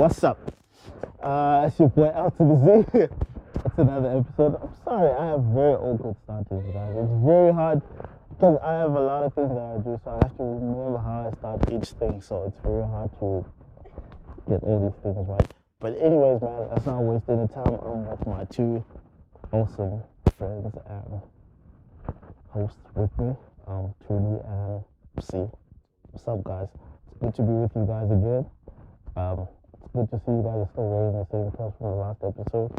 What's up? It's your boy L-Zee. It's another episode. I'm sorry, I have very awkward starters, guys. It's very hard because I have a lot of things that I do, so I have to remember how I start each thing. So it's very hard to get all these things right. But anyways, man, let's not waste any time. I'm with my two awesome friends and hosts with me, Thuli and Msi. What's up, guys? It's good to be with you guys again. It's good to see you guys are still wearing the same clothes from the last episode.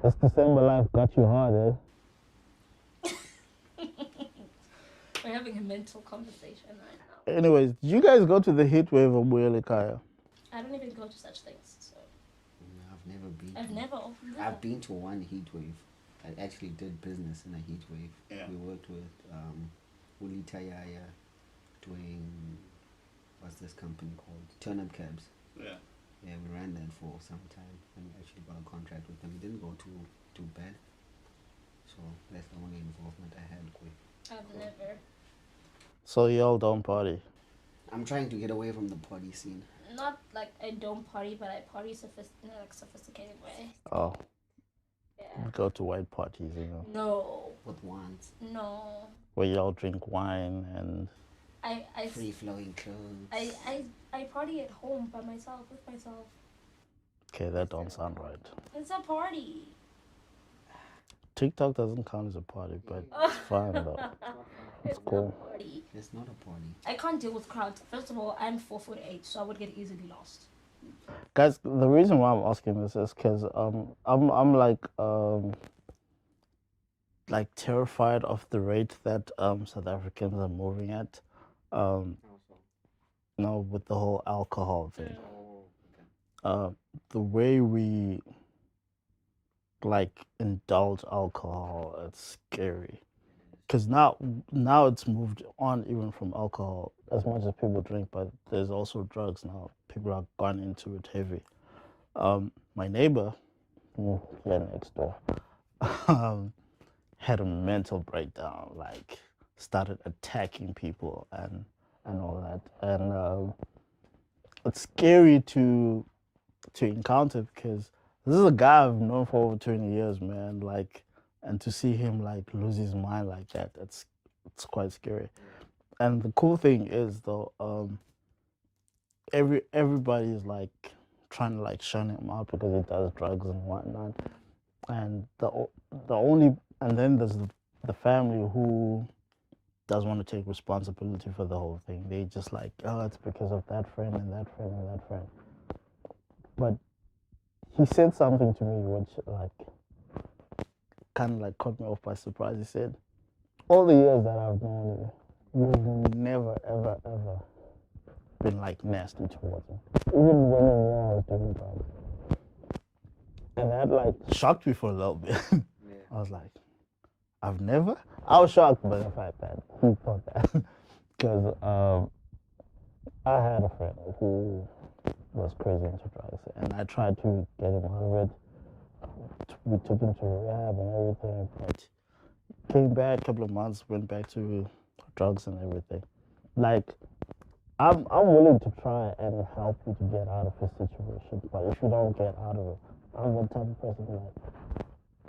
This December life got you hard, eh? We're having a mental conversation right now. Anyways, did you guys go to the heat wave of Buelikaya? I don't even go to such things, so. No, I've never been. I've been to one heat wave. I actually did business in a heat wave. Yeah. We worked with Uli Tayaya doing, what's this company called? Turnip Cabs. Yeah. Yeah, we ran that for some time and we actually got a contract with them. It didn't go too bad. So that's the only involvement I had with. I've never. So y'all don't party? I'm trying to get away from the party scene. Not like I don't party, but I party in a sophisticated way. Oh. Yeah. Go to white parties, you know? No. With wands. No. Where y'all drink wine and... I free flowing clothes. I party at home by myself, with myself. Okay, that don't sound right. It's a party. TikTok doesn't count as a party, but it's fine though. It's cool. Not a party. It's not a party. I can't deal with crowds. First of all, I'm 4'8", so I would get easily lost. Guys, the reason why I'm asking this is because I'm like terrified of the rate that South Africans are moving at. No, with the whole alcohol thing. The way we like indulge alcohol, it's scary. Because now it's moved on even from alcohol, as much as people drink, but there's also drugs now. People have gone into it heavy. My neighbor, here next door, had a mental breakdown, like started attacking people and all that. And it's scary to encounter because this is a guy I've known for over 20 years, man. Like, and to see him like lose his mind like that, it's quite scary. And the cool thing is though, everybody is like trying to like shun him out because he does drugs and whatnot. And then there's the family who doesn't want to take responsibility for the whole thing. They just like, oh, it's because of that friend and that friend and that friend. But he said something to me which like kind of like caught me off by surprise. He said, all the years that I've known you, you've never, ever, ever been like nasty towards him. Even when I was doing drugs. And that like shocked me for a little bit. Yeah. I was like, I was shocked by the fact that he thought that. Because I had a friend who was crazy into drugs and I tried to get him out of it. We took him to rehab and everything, but came back a couple of months, went back to drugs and everything. Like, I'm willing to try and help you to get out of his situation, but if you don't get out of it, I'm the type of person like,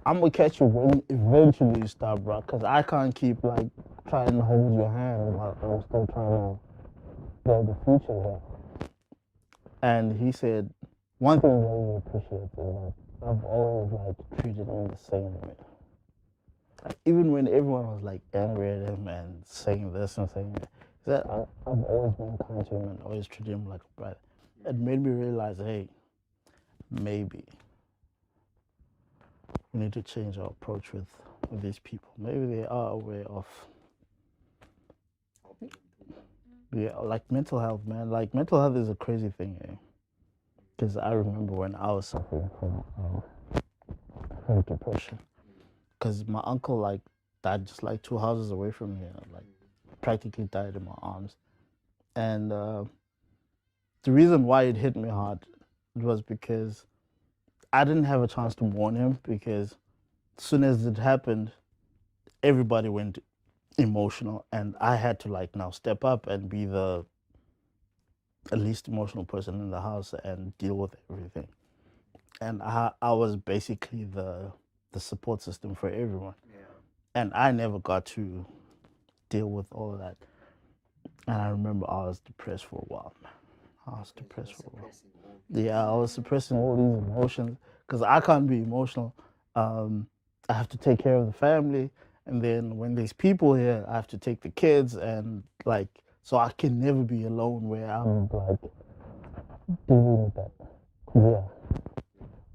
I'm gonna catch you when eventually you stop, bro, because I can't keep like trying to hold your hand while I'm still trying to build the future here. And he said, one thing I really appreciate is that I've always like treated him the same way. Like, even when everyone was like angry at him and saying this and saying that, he said, I've always been kind to him and always treated him like a brother. It made me realize, hey, maybe we need to change our approach with these people. Maybe they are aware of, yeah, like mental health, man. Like mental health is a crazy thing, eh? Because I remember when I was suffering from depression. Because my uncle like died just like 2 houses away from here, like practically died in my arms. And the reason why it hit me hard was because I didn't have a chance to warn him, because as soon as it happened, everybody went emotional, and I had to like now step up and be the least emotional person in the house and deal with everything. And I was basically the support system for everyone. And I never got to deal with all of that. And I remember I was depressed for a while, man. I was depressed for a while. Yeah, I was suppressing all these emotions because I can't be emotional. I have to take care of the family, and then when there's people here, I have to take the kids, and like, so I can never be alone where I'm like dealing with that. Yeah,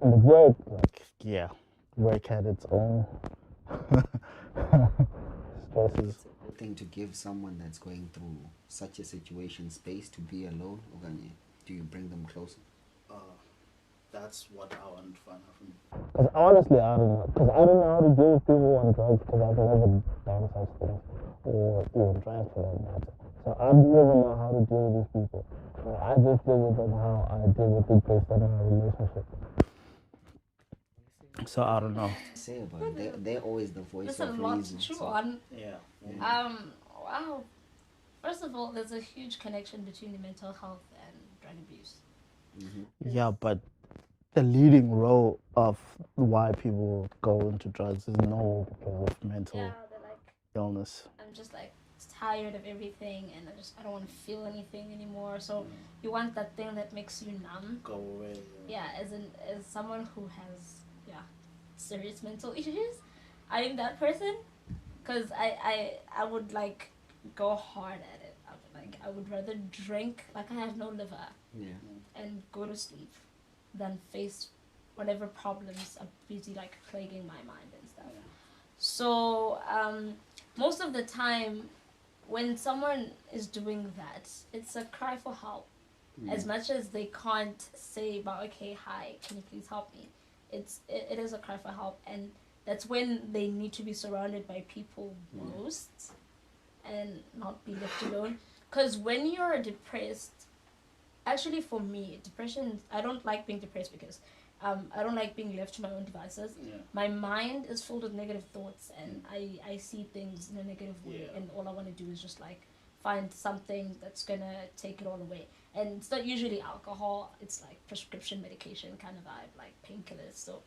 and the work, like, yeah, work had its own stresses. It's a good thing to give someone that's going through such a situation space to be alone. Okanye, do you bring them closer? That's what I want to find out from you. Because honestly, I don't know. Because I don't know how to deal with people on drugs because I've never done such things or even drank for that matter. So I don't even know how to deal with these people. I just deal with them how I deal with it based on our relationship. So I don't know. Say about it. They're always the voice There's a of lot reason. to chew So, on. Yeah. Wow. First of all, there's a huge connection between the mental health and drug abuse. Yeah, but the leading role of why people go into drugs is no because of mental They're like, illness. I'm just like tired of everything, and I don't want to feel anything anymore. So you want that thing that makes you numb. Go away. Yeah, as someone who has serious mental issues, I am that person, because I would like go hard at it. I would rather drink like I have no liver yeah. and go to sleep than face whatever problems are busy like plaguing my mind and stuff. So most of the time when someone is doing that, it's a cry for help. As much as they can't say about, okay, hi, can you please help me, it is a cry for help. And that's when they need to be surrounded by people most and not be left alone. Because when you're depressed, actually for me, depression, I don't like being depressed because I don't like being left to my own devices. My mind is filled with negative thoughts, and I see things in a negative way, and all I want to do is just like find something that's gonna take it all away. And it's not usually alcohol, it's like prescription medication kind of vibe, like painkillers. So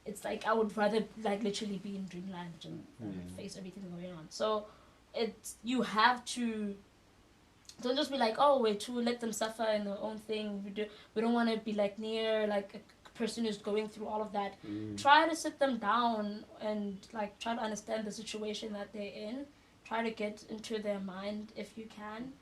it's like I would rather like literally be in dreamland and face everything going on. So it's, you have to, don't just be like, oh, we're to let them suffer in their own thing. We don't want to be like near like a person who's going through all of that. Try to sit them down and like try to understand the situation that they're in. Try to get into their mind if you can,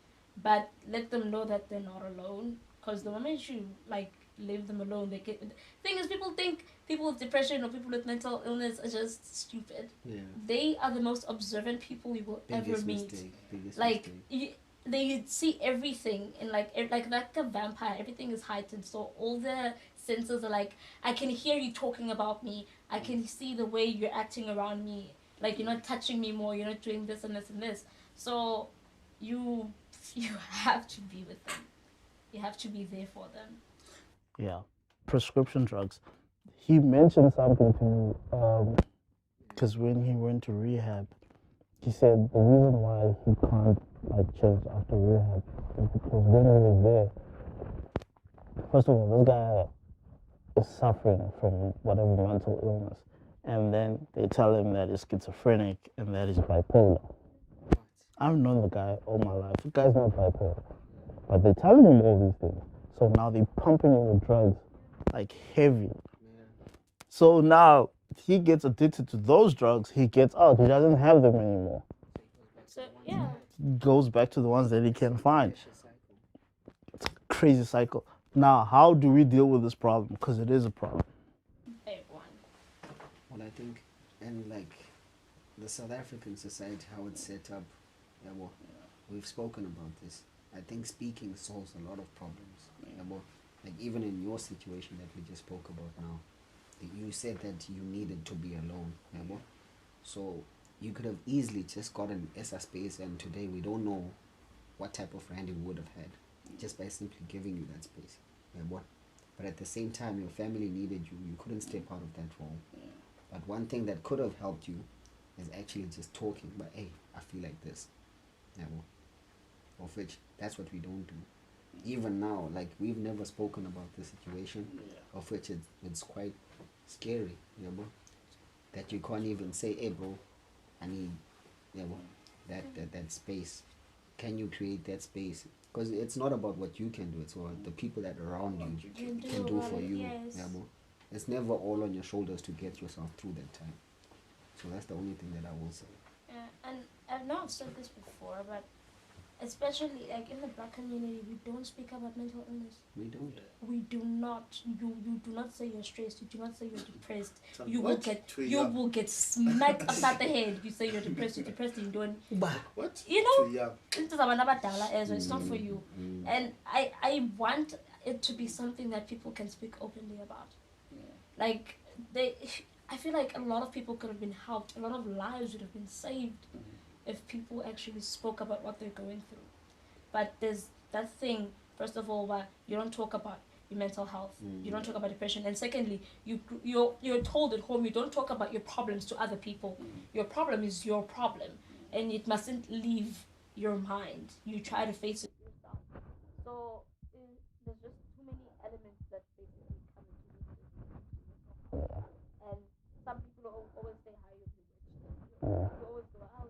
but let them know that they're not alone. Because the moment you like leave them alone, they get. The thing is, people think people with depression or people with mental illness are just stupid. Yeah. They are the most observant people you will ever meet. Biggest like mistake. they see everything in like like a vampire. Everything is heightened, so all the senses are like, I can hear you talking about me, I can see the way you're acting around me, like you're not touching me more, you're not doing this and this and this. So you have to be with them, you have to be there for them. Yeah, prescription drugs. He mentioned something to me because when he went to rehab, he said the reason why he can't like change after rehab is because when he was there, first of all, this guy is suffering from whatever mental illness, and then they tell him that he's schizophrenic and that he's bipolar. I've known the guy all my life. The guy's not bipolar, but they're telling him all these things. So now they're pumping him with drugs like heavy. So now he gets addicted to those drugs. He gets out. He doesn't have them anymore. So yeah, He goes back to the ones that he can find. It's a crazy cycle. Now, how do we deal with this problem? Because it is a problem. big one. Well, I think, and like the South African society, how it's set up, we've spoken about this. I think speaking solves a lot of problems. Like even in your situation that we just spoke about now, you said that you needed to be alone. So you could have easily just gotten ESA space, and today we don't know what type of friend you would have had just by simply giving you that space. But at the same time, your family needed you. You couldn't step out of that role. But one thing that could have helped you is actually just talking, but hey, I feel like this. Yeah, well, of which that's what we don't do. Even now, like we've never spoken about the situation, of which it's quite scary, you know, that you can't even say, hey bro, I need, yeah, well, that space. Can you create that space? Because it's not about what you can do; it's what the people that are around you can do for you. Yes. Yeah, bro. It's never all on your shoulders to get yourself through that time. So that's the only thing that I will say. Yeah, and I've not said this before, but especially like in the black community, we don't speak about mental illness. We don't. We do not. You do not say you're stressed. You do not say you're depressed. So You what? will get smacked upside the head. You say you're depressed. You're depressed. And you don't. What? You know, Too young. it's not for you. And I want it to be something that people can speak openly about. Like I feel like a lot of people could have been helped. A lot of lives would have been saved if people actually spoke about what they're going through. But there's that thing, first of all, where you don't talk about your mental health. You don't talk about depression. And secondly, you're told at home you don't talk about your problems to other people. Your problem is your problem, and it mustn't leave your mind. You try to face it yourself. So there's just too many elements that basically come into this. And some people always say how you're bewitched. You always go, oh,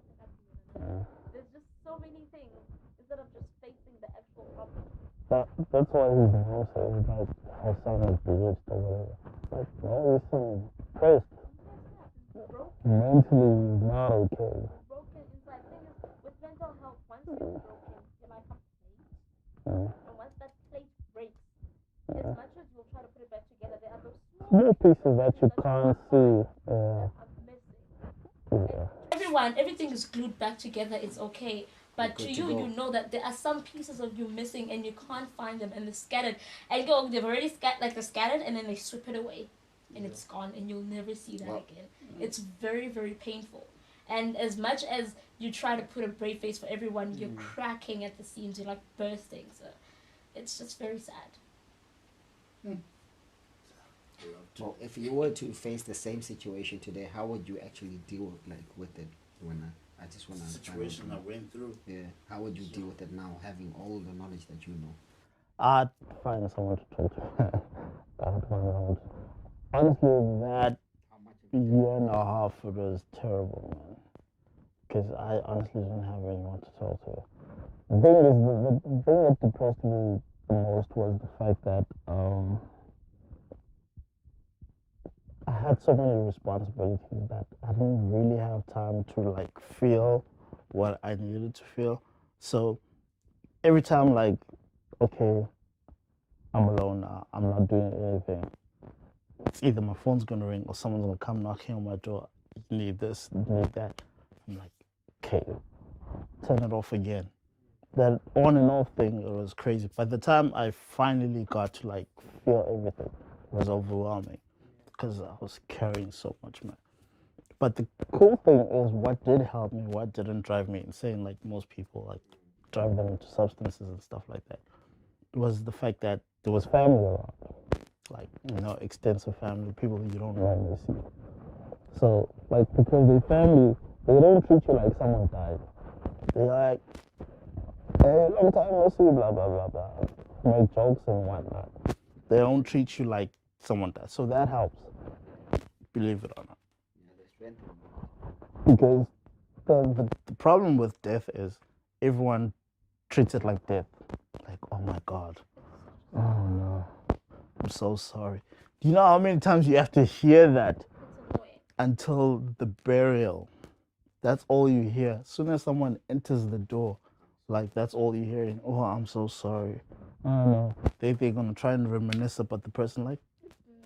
there's just so many things instead of just facing the actual problem. That's why his mom says like her son is bewitched or whatever. Like no, his son is depressed. Mentally he's not okay. Broken inside. Thing is, with mental health, once you're broken, you're like a plate. And once that plate breaks, as much as you'll try to put it back together, there are those Small pieces that you can't see. Everything is glued back together. It's okay. But to you, you know that there are some pieces of you missing, and you can't find them, and they're scattered. And they've already they're scattered, and then they strip it away, and it's gone, and you'll never see that again. It's very, very painful. And as much as you try to put a brave face for everyone, you're cracking at the seams. You're like bursting. So it's just very sad. Well, if you were to face the same situation today, how would you actually deal with it? When I just want to situation I went through. Yeah, how would you deal with it now, having all the knowledge that you know? I'd find someone to talk to. I'd find someone. Honestly, that year and a half it was terrible, man. Because I honestly didn't have anyone to talk to. The thing is, the thing that depressed me the most was the fact that I had so many responsibilities that I didn't really have time to like feel what I needed to feel. So every time, like, okay, I'm alone now, I'm not doing anything. Either my phone's gonna ring or someone's gonna come knocking on my door. You need this, you need that. I'm like, okay, turn it off again. That on and off thing, it was crazy. By the time I finally got to like feel everything, it was overwhelming because I was carrying so much, man. But the cool thing is what did help me, what didn't drive me insane, like most people, like drive them into substances and stuff like that, was the fact that there was family around. Like, extensive family, people you don't normally see. So, like, because the family, they don't treat you like someone died. They're like, hey, long time no see, blah, blah, blah, blah. Make jokes and whatnot. They don't treat you like someone died. So that helps, believe it or not. Because the problem with death is everyone treats it like death. Like, oh my God. Oh no. I'm so sorry. Do you know how many times you have to hear that until the burial? That's all you hear. As soon as someone enters the door, like that's all you're hearing. Oh, I'm so sorry. Oh no. They're gonna try and reminisce about the person. Like,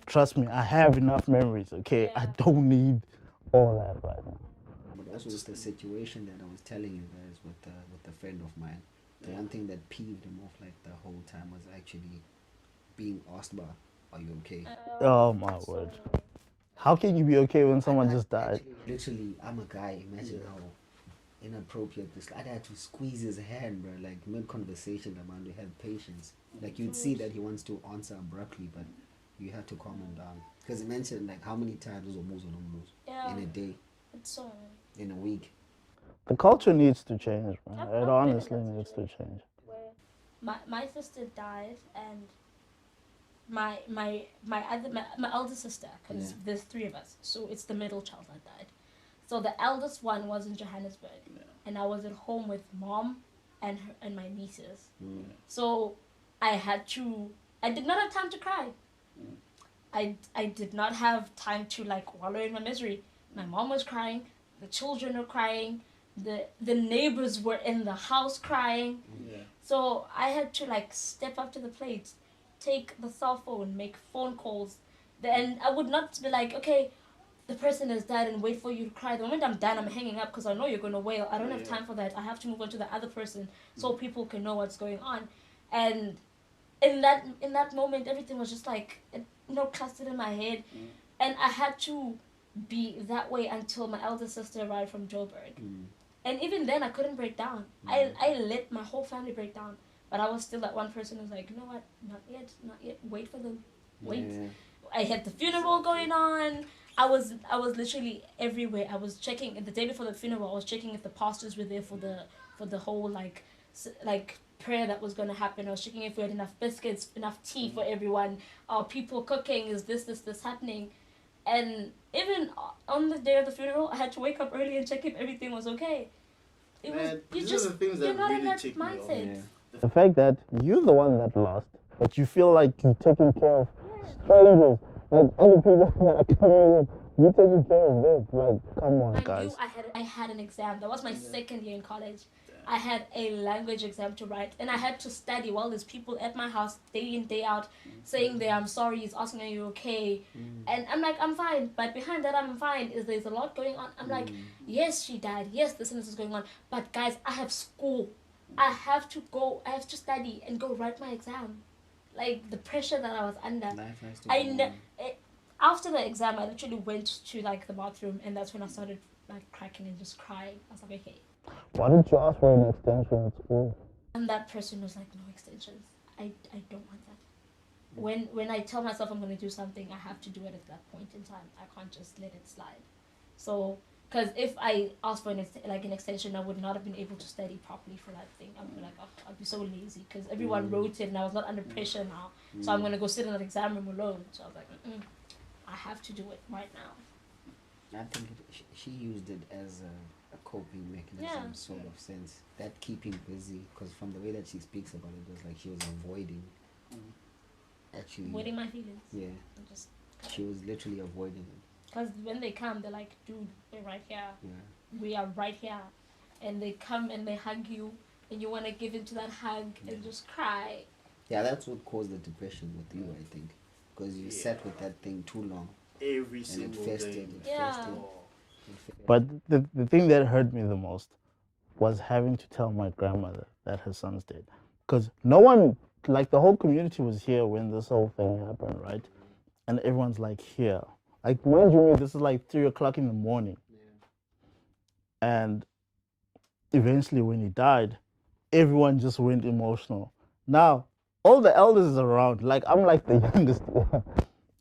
trust me, I have enough memories. Okay, Yeah. I don't need all that right now. But also with the situation that I was telling you guys with a friend of mine, the one thing that peeved him off like the whole time was actually being asked about, are you okay? Oh my word. How can you be okay when someone just died? Literally, I'm a guy. Imagine how inappropriate this. I had to squeeze his hand, bro. Like mid-conversation, the man, we had patience. Like you'd see that he wants to answer abruptly, but you have to calm him down. Because he mentioned like how many times was in a day. It's so in a week. The culture needs to change, man. I've It been in honestly that needs to situation change. where my sister died and my elder sister, because Yeah. there's three of us, so it's the middle child that died. So the eldest one was in Johannesburg, and I was at home with mom and my nieces. So I did not have time to cry. I did not have time to like wallow in my misery. My mom was crying, the children were crying, the neighbors were in the house crying. Yeah. So I had to like step up to the plate, take the cell phone, make phone calls. Then I would not be like, okay, the person has died and wait for you to cry. The moment I'm done, I'm hanging up because I know you're going to wail. I don't have time for that. I have to move on to the other person so people can know what's going on. And in that moment, everything was just like, clustered in my head. And I had to be that way until my elder sister arrived from Joburg. And even then, I couldn't break down. I let my whole family break down. But I was still that one person who was like, you know what? Not yet, not yet. Wait for them. Wait. Yeah. I had the funeral going on. I was literally everywhere. I was checking the day before the funeral. I was checking if the pastors were there for the whole like prayer that was going to happen. I was checking if we had enough biscuits, enough tea for everyone. Are people cooking? Is this happening? And even on the day of the funeral, I had to wake up early and check if everything was okay. It was Man, you these just are the things you're that not in really that tick me off. mindset. Yeah. The fact that you're the one that lost, but you feel like you're taking care of strangers, like other people that are coming in, you're taking care of them. Like, come on, Mind guys. you, I had an exam. That was my second year in college. I had a language exam to write, and I had to study while there's people at my house day in, day out saying that I'm sorry, he's asking, are you okay? And I'm like, I'm fine. But behind that, I'm fine, there's a lot going on. I'm like, yes, she died. Yes, this and this is going on. But guys, I have school. I have to go. I have to study and go write my exam. Like, the pressure that I was under. Life has to go on. After the exam, I literally went to like the bathroom, and that's when I started like cracking and just crying. I was like, okay. Why didn't you ask for an extension at school? And that person was like, no extensions. I don't want that. When I tell myself I'm going to do something, I have to do it at that point in time. I can't just let it slide. So, because if I asked for an extension, I would not have been able to study properly for that thing. I'd be like, oh, I'd be so lazy because everyone wrote it and I was not under pressure now. So I'm going to go sit in an exam room alone. So I was like, I have to do it right now. I think she used it as a coping mechanism, sort of sense. That keeping busy, because from the way that she speaks about it, it was like she was avoiding. Actually. Avoiding my feelings. Yeah. She was literally avoiding it. Because when they come, they're like, dude, we're right here. Yeah. We are right here. And they come and they hug you, and you want to give into that hug and just cry. Yeah, that's what caused the depression with you, I think. Because you sat with that thing too long. Every And single it festered. day. It Yeah. festered. But the thing that hurt me the most was having to tell my grandmother that her son's dead. Because no one, like the whole community was here when this whole thing happened, right? And everyone's like here. Like, mind you, this is like 3 o'clock in the morning. And eventually when he died, everyone just went emotional. Now, all the elders is around. Like, I'm like the youngest one.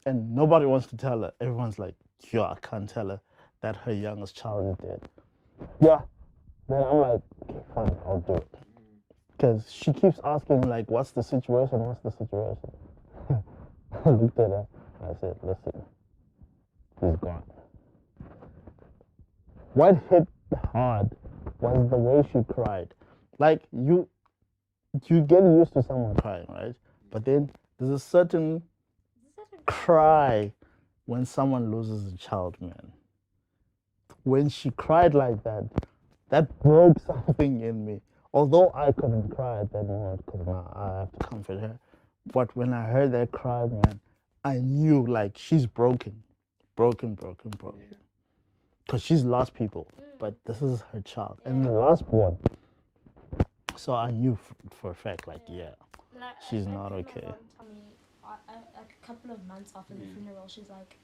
And nobody wants to tell her. Everyone's like, yeah, I can't tell her that her youngest child is dead. Yeah. Then I'm like, okay, fine, I'll do it. Because she keeps asking, like, what's the situation? What's the situation? I looked at her. I said, listen, he's gone. What hit hard was the way she cried. Like, you get used to someone crying, right? But then there's a certain cry when someone loses a child, man. When she cried like that, that broke something in me. Although I couldn't cry at that moment because now I have to comfort her. But when I heard that cry, man, I knew like she's broken. Broken. Because she's lost people, but this is her child. And the last one. So I knew for a fact, like, she's not okay. My mom told me, a couple of months after the funeral, she's like,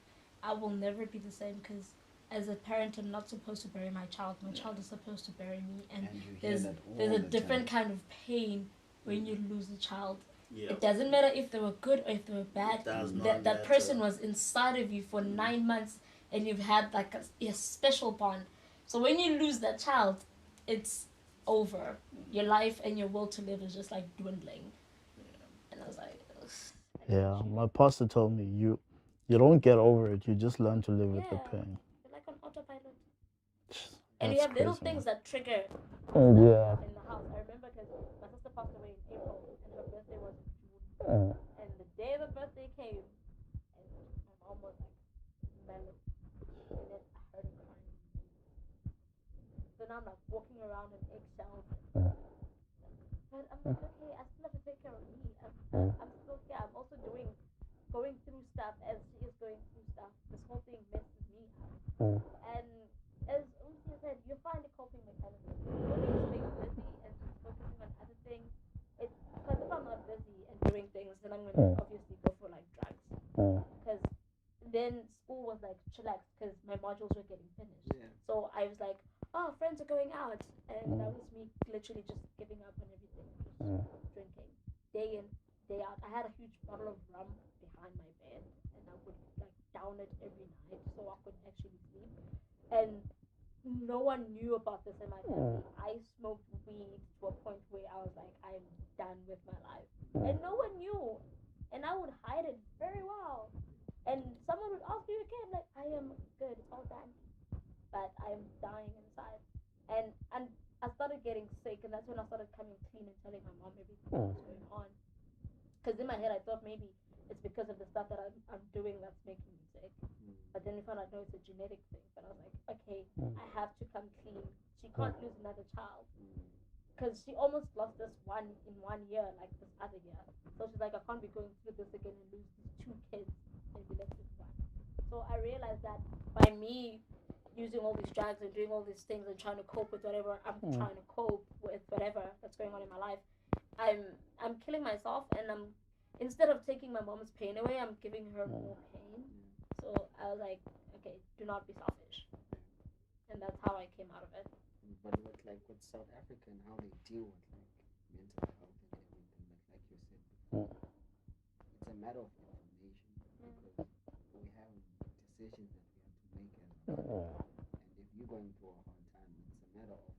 I will never be the same because as a parent, I'm not supposed to bury my child. My child is supposed to bury me. And there's a different kind of pain when you lose a child. Yeah. It doesn't matter if they were good or if they were bad. That person was inside of you for 9 months and you've had like a special bond. So when you lose that child, it's over. Your life and your will to live is just like dwindling. And I was like, ugh. Yeah, my pastor told me you don't get over it. You just learn to live with the Yeah. pain. You're like on autopilot. And you That's have little crazy, things man. that trigger Yeah. in the house. I remember because my sister passed away in April and her birthday was in June. Mm. And the day the birthday came, and my mom was like mellow. And then I heard her crying. So now I'm like walking around in eggshells. Mm. But I'm like, okay, I still have to take care of me. I'm still here. I'm also going through stuff as she is going through stuff. This whole thing messes me up. Mm. And as Uzi said, you find a coping mechanism. You're being busy and focusing on other things. It's because if I'm not busy and doing things, then I'm going to obviously go for like drugs. Because then school was like chillax because my modules were getting finished. Yeah. So I was like, oh, friends are going out. And that was me literally just giving up on everything. Just drinking. Day in, day out. I had a huge bottle of rum behind my bed. And I would like down it every night so I could actually sleep. And no one knew about this in my family. I smoked weed to a point where I was like, I'm done with my life. And no one knew. And I would hide it very well. And someone would ask me again, like, I am good, it's all done. But I am dying inside. And I started getting sick, and that's when I started coming clean and telling my mom everything that was going on. Because in my head, I thought maybe it's because of the stuff that I'm doing that's making me sick. But then we found out, no, it's a genetic thing. But I was like, okay, I have to come clean. She can't lose another child. Because she almost lost this one in 1 year, like this other year. So she's like, I can't be going through this again and lose these 2 kids and be left with one. So I realized that by me using all these drugs and doing all these things and trying to cope with whatever I'm trying to cope with, whatever that's going on in my life, I'm killing myself, and instead of taking my mom's pain away, I'm giving her more pain. So I was like, okay, do not be selfish, and that's how I came out of it. But with South Africa and how they deal with like mental health and everything, like you said before, it's a matter of information because we have decisions that we have to make as well. And if you're going through a hard time, it's a matter of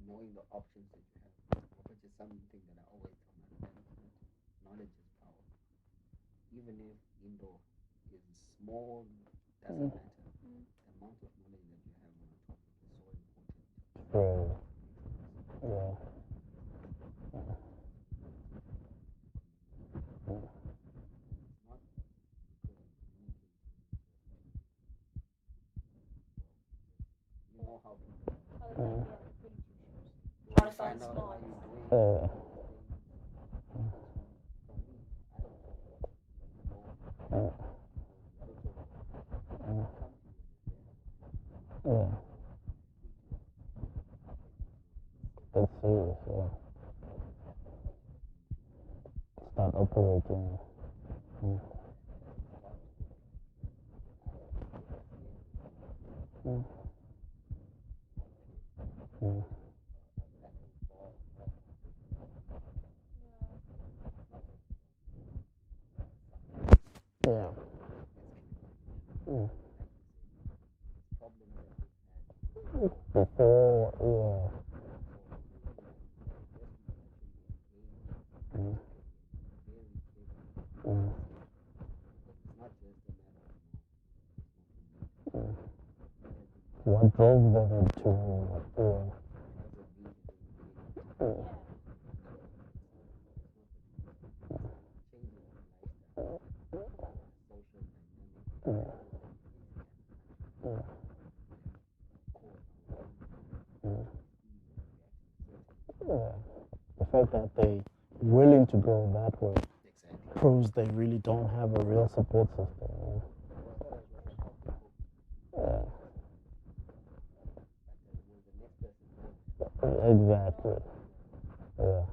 knowing the options that you have, which is something that I always tell my friends that knowledge is power. Even if indoor is small, doesn't matter. The amount of knowledge that you have on a topic is so important. Yeah. It's not because you communicate you know how people Try to find sound out smart. how you're doing. Yeah. For me, I don't talk. Yeah. That's serious, yeah. Start operating. Yeah. Before, yeah. What drove them to, the fact that they willing to go that way proves they really don't have a real support system. Yeah. Exactly. Yeah.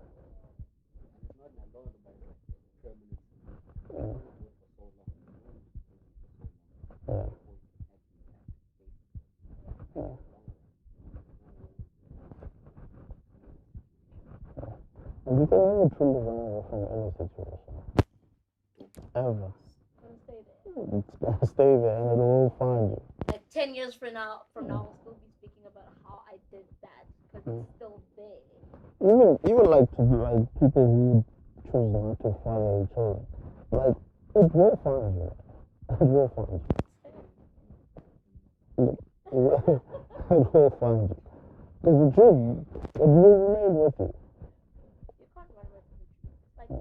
Yeah. And you can never truly run away from any situation. Ever. It's gonna stay there and it will find you. Like 10 years from now, I'll still be it's still there. Even like people who choose not to father their children, like it will find you. It will find you. It will find you. Because the truth, it will remain with you. You can't run away from the truth. It's like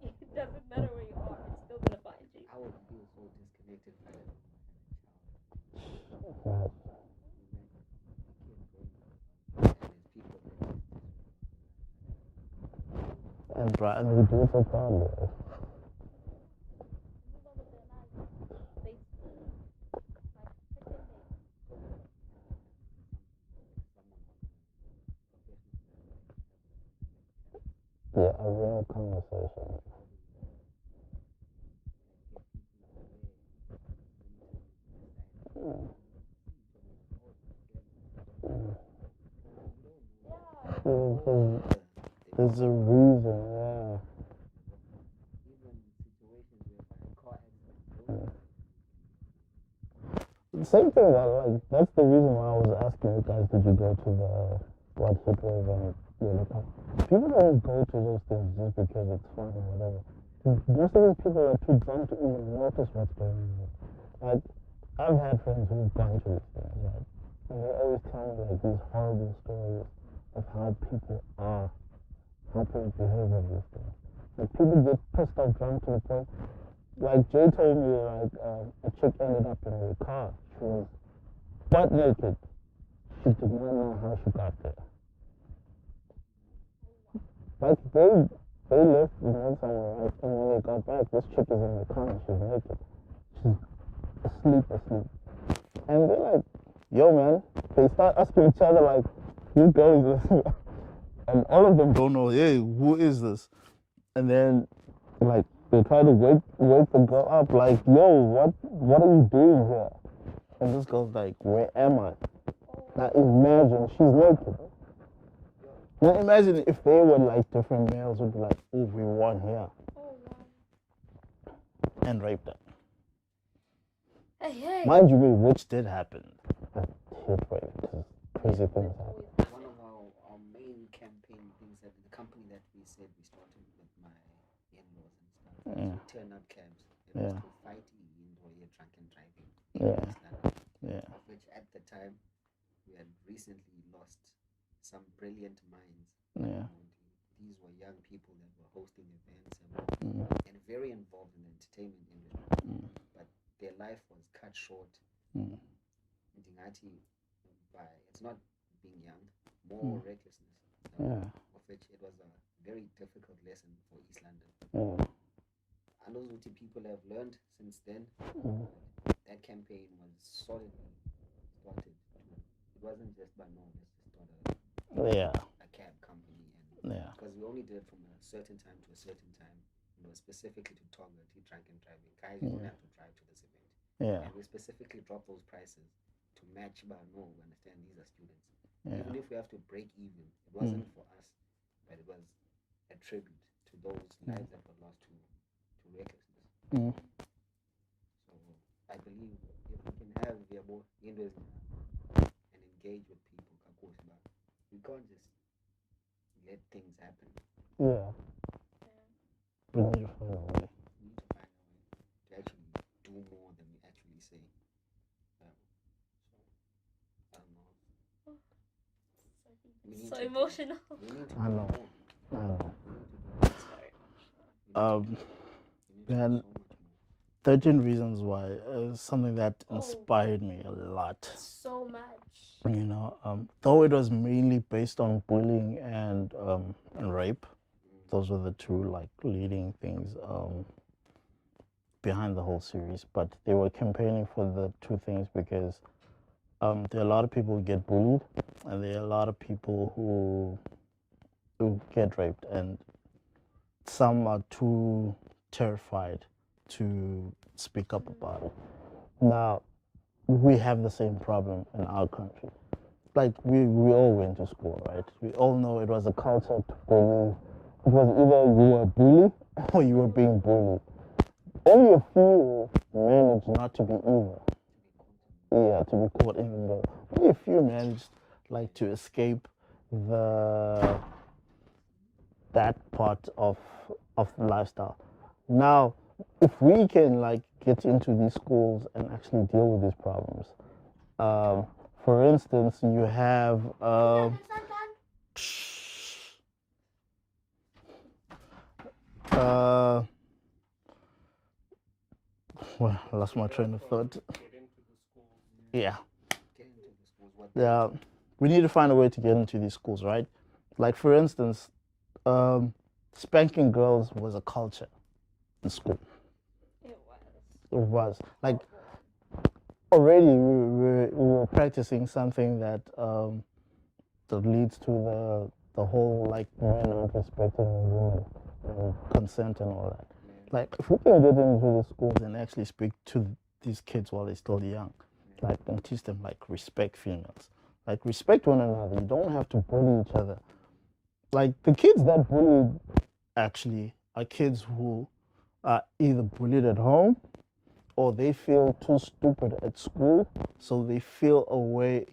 it doesn't matter where you are, it's still gonna find you. I would feel so disconnected if I didn't have a child. Right. And Brian, we do it so proudly. Yeah, a real conversation. There's a reason, yeah. Same thing, that's the reason why I was asking you guys, did you go to the heat wave and people don't go to those things just because it's fun or whatever. Most of these people are too drunk to even notice what's going on. Like, I've had friends who've gone to these things, right? And they always tell me like these horrible stories of how people behave at these things. Like people get pissed off drunk to the point. Like Jay told me, like a chick ended up in her car. She was butt naked. She did not know how she got there. Like they left and went somewhere, right? And when they got back, this chick is in the car and she's naked. She's asleep. And they're like, yo man, they start asking each other like, who girl is this? And all of them don't know, hey, who is this? And then like they try to wake the girl up like, yo, what are you doing here? And this girl's like, where am I? Now imagine, she's naked. Now imagine if they were like different males would be like, oh, we won here. And raped her. Hey. Mind you, which did happen. Hit rape, because crazy things happen. One of our main campaign things that the company that we said we started with my in-laws and stuff, turn up cabs. It was to fight in drunken driving. Of which at the time we had recently lost some brilliant minds. These were young people that were hosting events and very involved in the entertainment industry. But their life was cut short. It's not being young, more recklessness. Of which it was a very difficult lesson for East London. I know what people have learned since then. That campaign was solidly started. It wasn't just by let's start a cab company, and because we only did it from a certain time to a certain time. It was specifically to target drunken driving. Guys, you don't have to drive to this event. And we specifically dropped those prices to match by we understand these are students. Even if we have to break even, it wasn't for us, but it was a tribute to those lives that were lost to recklessness. So I believe if we can have more interest and engage with people, we can't just let things happen. We need to find a way. We need to find a way to actually do more than we actually say. I don't know. So emotional. I know. And 13 Reasons Why is something that inspired me a lot. So much. Though it was mainly based on bullying and rape, those were the two leading things behind the whole series. But they were campaigning for the two things because there are a lot of people who get bullied, and there are a lot of people who get raped, and some are too terrified to speak up about it. Now, we have the same problem in our country. Like, we all went to school, right? We all know it was a culture to bully. It was either you were a bully or you were being bullied. Only a few managed not to be evil. To be caught even though. Only a few managed, like to escape the that part of the lifestyle. Now, if we can like get into these schools and actually deal with these problems, um, for instance, you have uh, well, I lost my train of thought. Yeah, Get into the schools. What? yeah, we need to find a way to get into these schools, right? Like for instance, spanking girls was a culture in school. It was. It was like already we were practicing something that leads to the whole like men not respecting women and consent and all that. Like if we can get into the schools and actually speak to these kids while they're still young, like and teach them like respect females, like respect one another. You don't have to bully each other. Like the kids that bully actually are kids who are either bullied at home or they feel too stupid at school, so they feel a way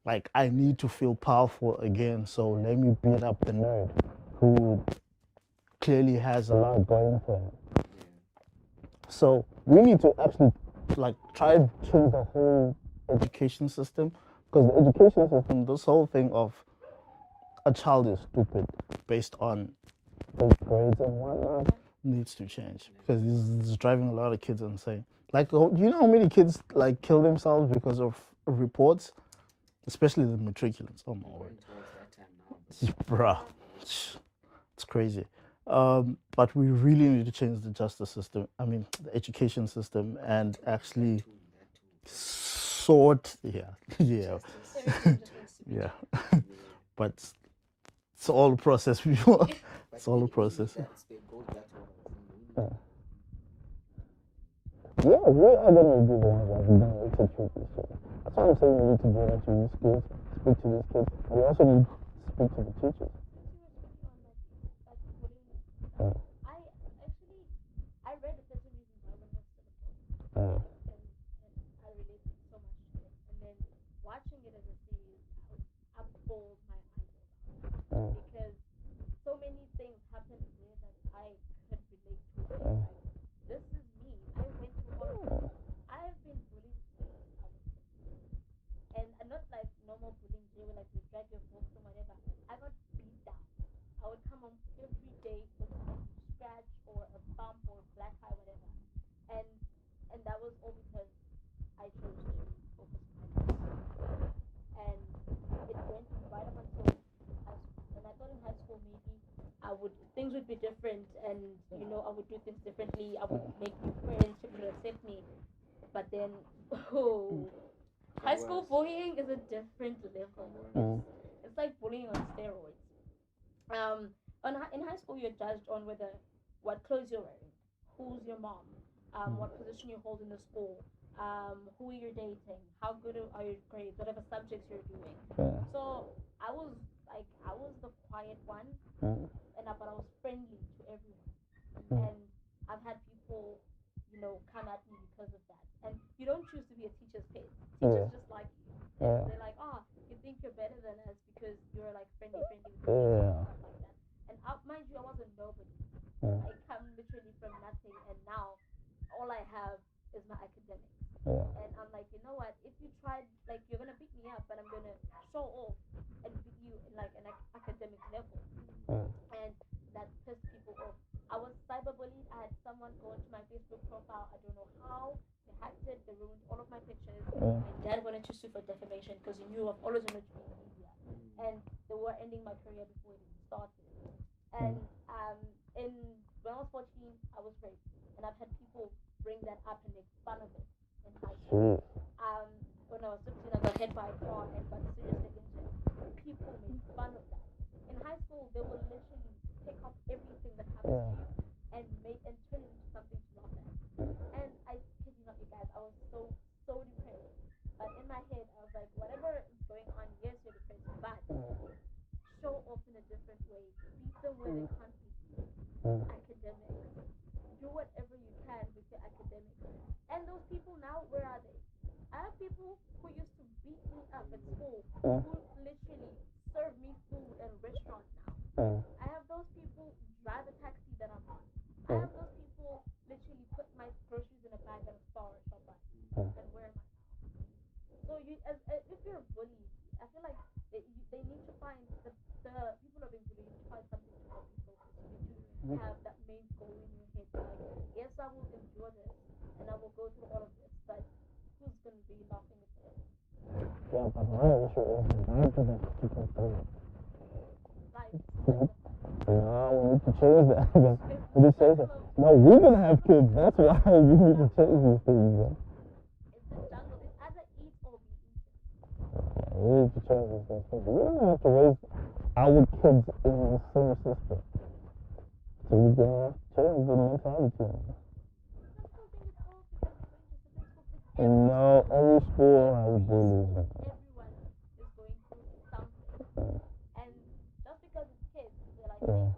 like I need to feel powerful again, so let me beat up the nerd who clearly has a lot going for him. So we need to actually like try to change the whole education system because the education system, this whole thing of a child is stupid based on those grades and whatnot needs to change because this is driving a lot of kids insane. Like, do you know how many kids like kill themselves because of reports, especially the matriculants? Oh my word, Towards that time now. bruh, it's crazy. But we really need to change the justice system. I mean, the education system, and actually sort. Yeah, yeah, yeah. But it's all a process, people. It's all a process. It goes back to what I was saying. Yeah, we are gonna be the ones that are gonna execute this. So that's why I'm saying we need to get into these schools, speak to these kids, and we also need to speak to the teachers. Uh, I read a certain reason why when I was uh, and I related so much to it. And then watching it as a series, I bawled my eyes out because so many things happened there that I could relate to. Like, this is me. I went through all of this. I have been bullied since I was 10. And not like normal bullying, where like they drag your books and whatever. I got beat down. I would come home every day with a scratch or a bump or a black eye, whatever. And and that was all because I chose to focus on my studies. And it went right up until high school. And I thought in high school maybe things would be different, and I would do things differently. I would make new friends, people would accept me. But then, oh, high school bullying is a different level. It's like bullying on steroids. In high school, you're judged on whether what clothes you're wearing, who's your mom, what position you hold in the school, who you're dating, how good are your grades, whatever subjects you're doing. So I was the quiet one, but I was friendly to everyone, and I've had people, come at me because of that. And you don't choose to be a teacher's pet. Teachers just like you. And they're like, oh, you think you're better than us because you're like friendly with the kids and stuff like that. And mind you, I wasn't nobody. I come literally from nothing, and now all I have is my academics. And I'm like, you know what? If you tried, like, you're gonna beat me up, but I'm gonna show off and beat you in like an academic level. And that pissed people off. I was cyberbullied. I had someone go into my Facebook profile. I don't know how. They hacked it. They ruined all of my pictures. My dad wanted to sue for defamation because he knew I've always wanted to be in media, and they were ending my career before it even started. And in when I was 14, I was raped, and I've had people bring that up and make fun of it in high school. When I was 15, I got hit by a car and got seriously injured. People made fun of that. In high school, they will literally pick up everything that happens to you and turn it into something to laugh at. And I kid you not, you guys, I was so depressed. But in my head, I was like, whatever is going on, yes, you're depressed, but show off in a different way. Beat them where they can't beat you. Academics. Do whatever you can with your academics. And those people now, where are they? I have people who used to beat me up at school, Mm. who literally serve me food at a restaurant now. Mm. I have those people drive a taxi that I'm on. I Mm. have those people literally put my groceries in a bag at a store or shop at. Mm. And where am I now? So you, as if you're bullied, I feel like they need to find the people who are being bullied. You need to find something to help you focus. You need to have that main goal in your head. Like, yes, I will endure this and I will go through all of this, but who's gonna be laughing at the end? Yeah, but my issue is why do they keep on doing it? Like, No, we need to change that. We need to change that. No, we're gonna have kids. That's why we need to change these things, man. it's the jungle. It's either eat or be eaten. We need to change these things. We're gonna have to raise our kids in the same system. So we're gonna have to change the mentality. Some people think it's all because they went to certain schools. It's No, every school has bullies. everyone is going through something. And just because it's kids, they're like, Yeah.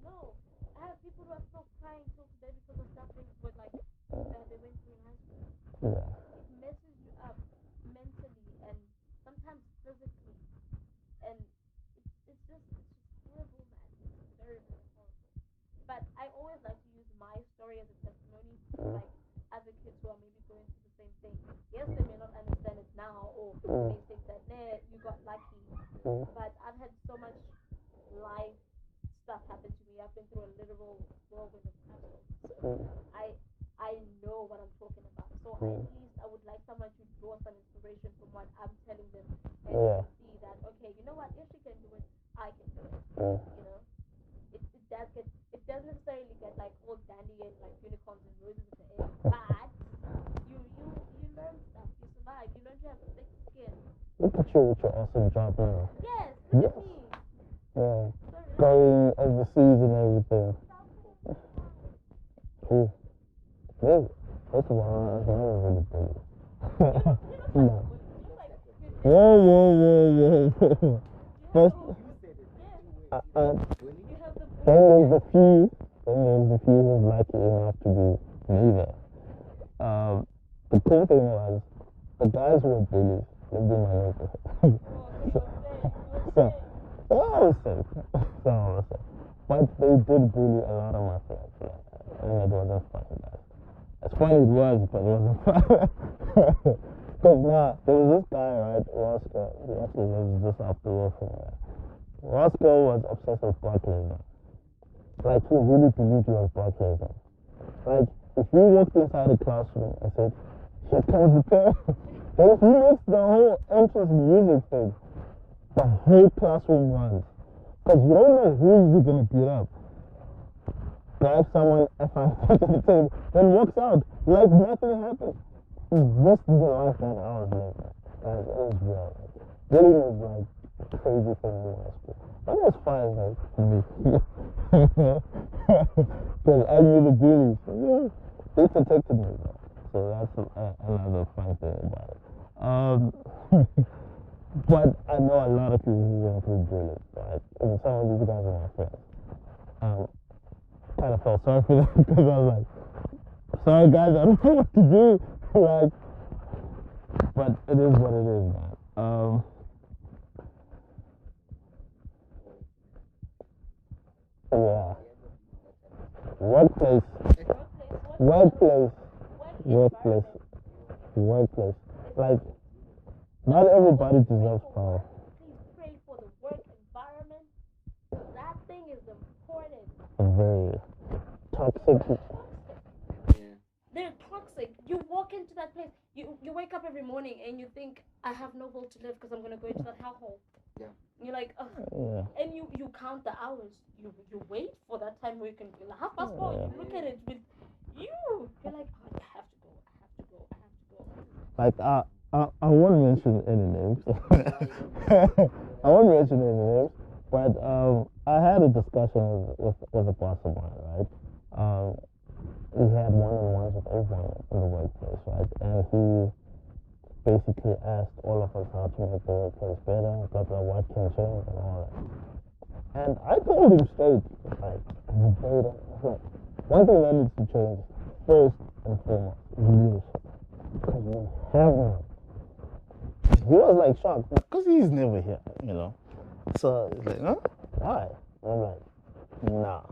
no. I have people who are still crying till today because of stuff they were like they went through in high school. Yeah. It messes you up mentally and sometimes physically. And it's just horrible, man. It's very, very horrible. But I always like to use my story as a testimony for like other kids who are maybe going through the same thing. Yes, they may not understand it now, or they may think that, nah, you got lucky. But I've had so much life stuff happen to me. I've been through a literal whirlwind of hassle. So I know what I'm talking about. So at least I would like someone to draw some inspiration from what I'm telling them and Yeah. see that, okay, you know what, if she can do it, I can do it. You know? It doesn't necessarily get like all dandy and like unicorns and roses at the end, but you learn stuff, you survive, you learn to have thick skin. Look at you with your awesome job now. Yes, look at me. Yeah. Going overseas and everything. Cool. This, first of all, I've never really bullied. No. Whoa. First, then there's the few who's lucky enough to be neither. The cool thing was, the guys who were bullies lived in my neighborhood. So I was safe. But they did bully a lot of my friends, and it wasn't funny, guys. As funny it was, but it wasn't funny. Because now, there was this guy, right, Roscoe, he actually lives just up the road from me. Roscoe was obsessed with Barclays. Like, he really believed he was Barclays. Like, if you walked inside the classroom and said, here comes the parent, then he makes the whole entrance music thing. The whole classroom runs. Because you don't know who is going to beat up. Grab someone and find at the table, then walks out like nothing happened. This is the life that I was living. Like, it was real. Bullying was like crazy for me in high school. But it was fine, like, for me. Because I knew the bullies. Yeah, they protected me, though. So that's another fun thing about it. But I know a lot of people who went through bullying. Like, even some of these guys were my friends. Kind of felt sorry for them because I was like, sorry guys, I don't know what to do. Like, but it is what it is, man. Yeah. Workplace. Like, not everybody deserves power. Please pray for the work environment. That thing is important. Very toxic. They're toxic. You walk into that place. You wake up every morning and you think, I have no will to live because I'm gonna go into that hellhole. Yeah. You're like, ugh. Yeah. And you count the hours. You wait for that time where you can be like 4:30. You look at it with you. You're like, oh, I have to go. Like, I won't mention any names. I won't mention any names. But I had a discussion with a boss of mine, right? We had one-on-ones with everyone in the workplace, right? And he basically asked all of us how to make the workplace better, blah, blah, what can change, and all that. And I told him straight, like, one thing that needs to change, first and foremost, is leadership. Because we have none. like shocked because he's never here, you know. So he's like, huh? Why? And I'm like, nah,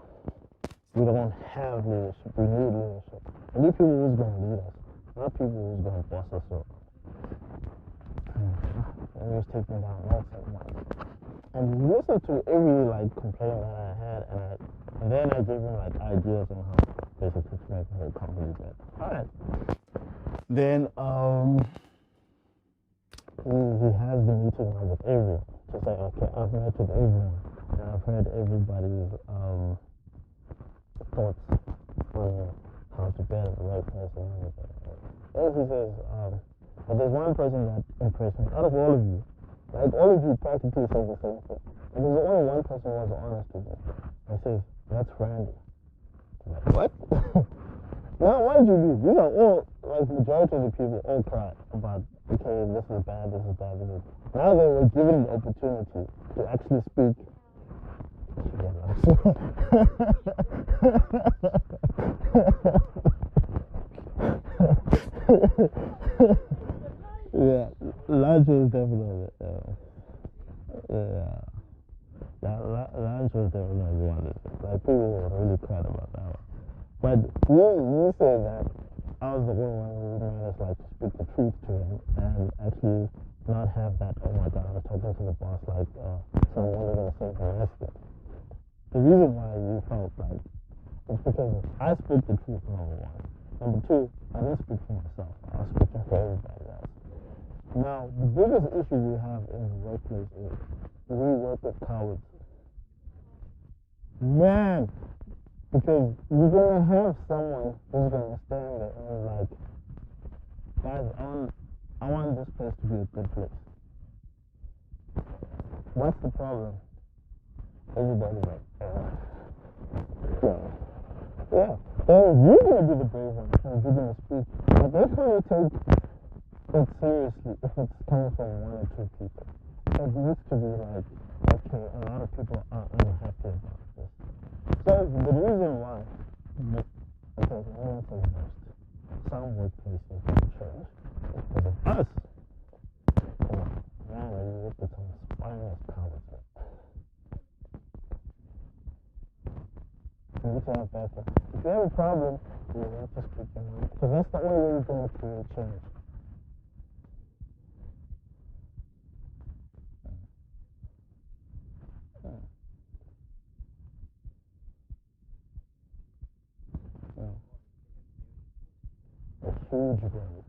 we don't have leadership. We need leadership. We need people who's gonna lead us, not people who's gonna boss us up. And he was taking down notes and whatnot. And he listened to every like complaint that I had, and then I gave him like ideas on how basically to make the whole company better. All right. Then he has the meeting now with everyone to say, okay, I've met with everyone and I've heard everybody's thoughts on how to better the workplace and everything. Then he says, but there's one person that impressed me out of all of you. Like all of you practically say the same thing. And there's only one person who was honest with me. He says, that's Randy. I'm like, what? Now, why did you leave? These are all, like, majority of the people all cry about, okay, this is bad, this is bad, this is... Now they were given the opportunity to actually speak. Yeah, lunch was definitely, yeah. Lunch was definitely one of it. Like, people were really crying about that one. But you said that I was the only one who managed like to speak the truth to him and actually not have that, oh my god, I was talking to the boss like someone was gonna say the rest of it. The reason why you felt like it's because I spoke the truth, number one. Number two, I didn't speak for myself. I was speaking for everybody else. Now, the biggest issue we have in the workplace is we work with cowards. Man, because you're gonna have someone who's gonna stand there and be like, guys, I want this place to be a good place. What's the problem? Everybody's like, yeah. Then you're gonna be the brave one and you're gonna speak. But they're gonna take it seriously if it's coming from one or two people. It needs to be like, okay, a lot of people are unhappy about this. So the reason why, okay, I'm not saying most, some workplaces don't change is because of us. Come on, man, you work with some spineless cowards. You need to have better. If you have a problem, you need to speak your mind, because that's the only way you're going to create change. A huge role.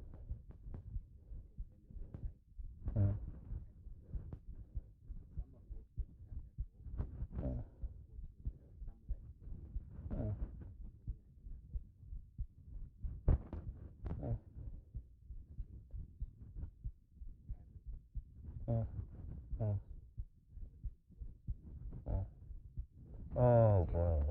Oh boy.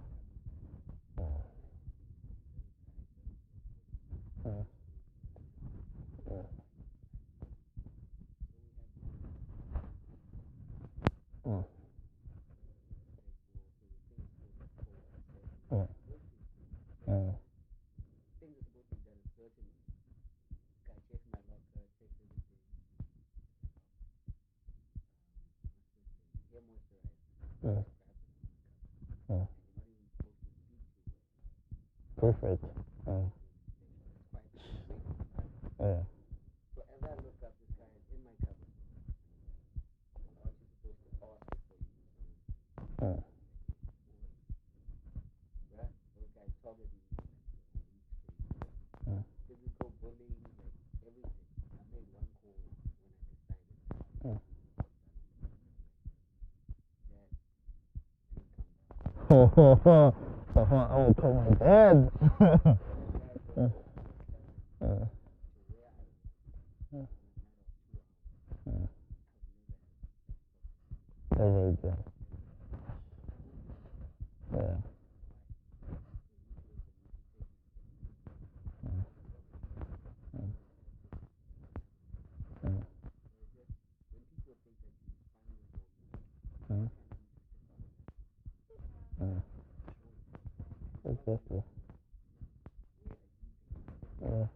Perfect. Yeah. I will call my dad. Very good. Yeah. Exactly. Yeah.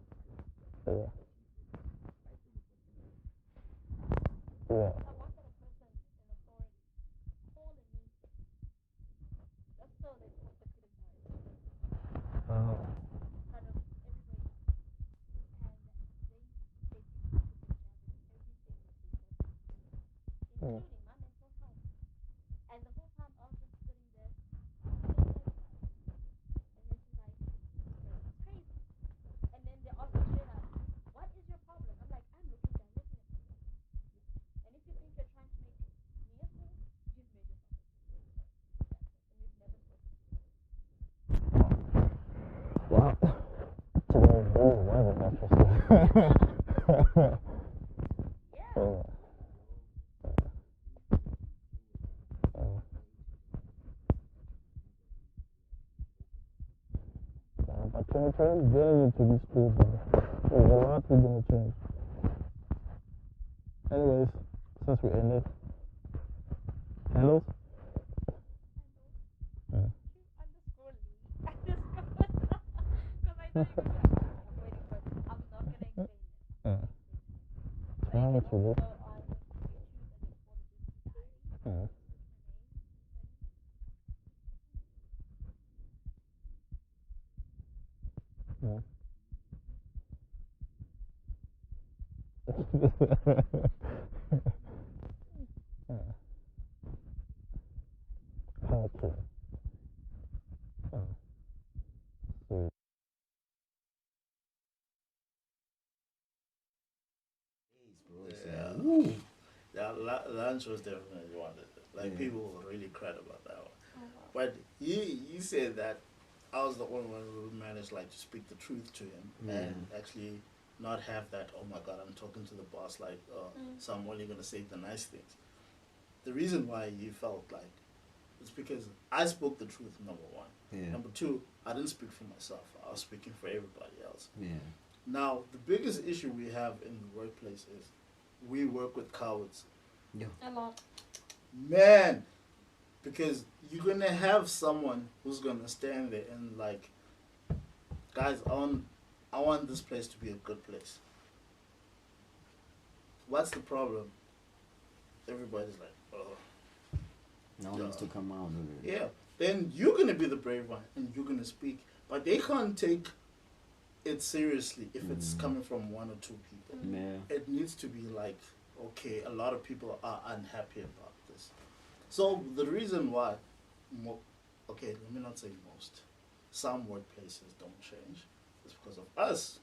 Yeah. Oh. Mm. And the whole time I was just sitting there, and then she's like, crazy. And then they ask me straight up, what is your problem? I'm like, I'm looking directly at you. And if you think you're trying to make me a fool, you've made yourself a fool. And we've never spoken. Wow. Today really was interesting. Yeah. Yeah. But 2020 is getting into these schools, man. There's a lot we're gonna change. Anyways, since we ended, handles? Yeah. Underscore Lee. Underscore. Because I know you're going to be I'm waiting for it. I'm not going to explain it. Yeah. What's wrong with you, Go dude? on YouTube and record a diary. Yeah. Yeah. Yeah. Okay. Oh, sweet. Bro, it's Yeah. woo. That lunch was definitely one that, like, Yeah. people really cried about that one. Oh, wow. But you said that I was the only one who managed, like, to speak the truth to him and actually not have that, oh my god, I'm talking to the boss, like, so I'm only gonna say the nice things. The reason why you felt like it's because I spoke the truth, number one. Yeah. Number two, I didn't speak for myself. I was speaking for everybody else. Yeah. Now, the biggest issue we have in the workplace is we work with cowards. Yeah. A lot. Man, because you're gonna have someone who's gonna stand there and like, guys, I want this place to be a good place. What's the problem? Everybody's like, oh, No one needs to come out with it. yeah. Then you're gonna be the brave one and you're gonna speak, but they can't take it seriously if it's coming from one or two people. Yeah. It needs to be like, okay, a lot of people are unhappy about this. So the reason why, okay, let me not say most, some workplaces don't change is because of us.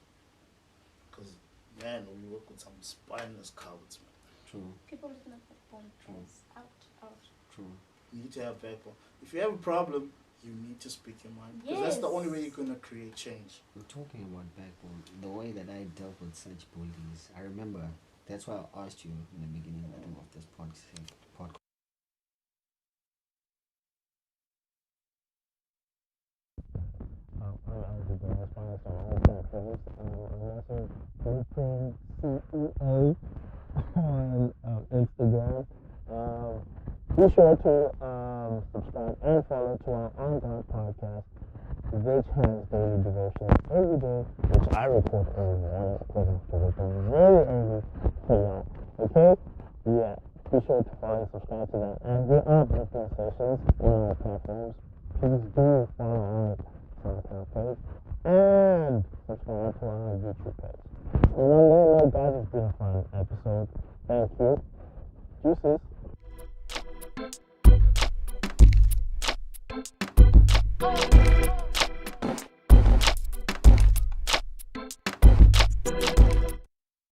Because, man, we work with some spineless cowards, man. True. People with no backbone. True. Out. True. You need to have backbone. If you have a problem, you need to speak your mind. Because that's the only way you're going to create change. We're talking about backbone. The way that I dealt with such bullies, I remember, that's why I asked you in the beginning of this podcast. I'm the best finance on all platforms. I'm also Thuli CEO on Instagram. Be sure to subscribe and follow to our ongoing podcast, which has daily devotions every day, which I record every morning because I'm still working very early here. Okay? Yeah. Be sure to follow and subscribe to that. And we are breaking sessions on our platforms. Please do follow our SoundCloud page and subscribe to our YouTube page. And on that note, guys, it's been a fun episode. Thank you. Deuces.